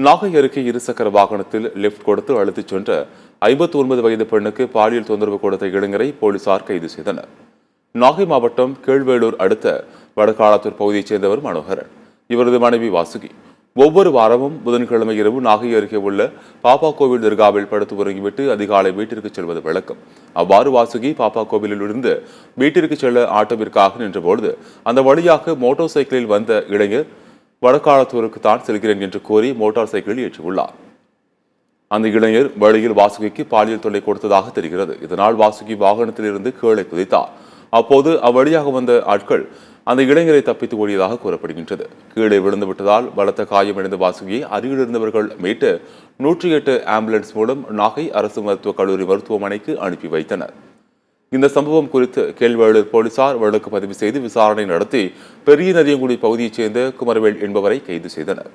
நாகை அருகே இருசக்கர வாகனத்தில் லிப்ட் கொடுத்து அழைத்துச் சென்ற 59 வயது பெண்ணுக்கு பாலியல் தொந்தரவு கொடுத்த இளைஞரை போலீசார் கைது செய்தனர். நாகை மாவட்டம் கீழ்வேளூர் அடுத்த வடகாலத்தூர் பகுதியைச் சேர்ந்தவர் மனோகரன். இவரது மனைவி வாசுகி ஒவ்வொரு வாரமும் புதன்கிழமை இரவு நாகை அருகே உள்ள பாப்பா கோவில் தர்காவில் படுத்து உறங்கிவிட்டு அதிகாலை வீட்டிற்கு செல்வது வழக்கம். அவ்வாறு வாசுகி பாப்பா கோவிலில் இருந்து வீட்டிற்கு செல்ல ஆட்டோவிற்காக நின்றபொழுது அந்த வழியாக மோட்டார் சைக்கிளில் வந்த இளைஞர் வடகாலத்தூருக்கு தான் செல்கிறேன் என்று கூறி மோட்டார் சைக்கிளில் ஏற்றியுள்ளார். அந்த இளைஞர் வழியில் வாசுகிக்கு பாலியல் தொல்லை கொடுத்ததாக தெரிகிறது. இதனால் வாசுகி வாகனத்தில் இருந்து கீழே குதித்தார். அப்போது அவ்வழியாக வந்த ஆட்கள் அந்த இளைஞரை தப்பித்து ஓடியதாக கூறப்படுகின்றது. கீழே விழுந்து விட்டதால் பலத்த காயமடைந்த வாசுகியை அருகில் இருந்தவர்கள் மீட்டு 108 ஆம்புலன்ஸ் மூலம் நாகை அரசு மருத்துவக் கல்லூரி மருத்துவமனைக்கு அனுப்பி வைத்தனர். இந்த சம்பவம் குறித்து கீழ்வேளூர் போலீசார் வழக்கு பதிவு செய்து விசாரணை நடத்தி பெரிய நரியங்குடி பகுதியைச் சேர்ந்த குமரவேல் என்பவரை கைது செய்தனர்.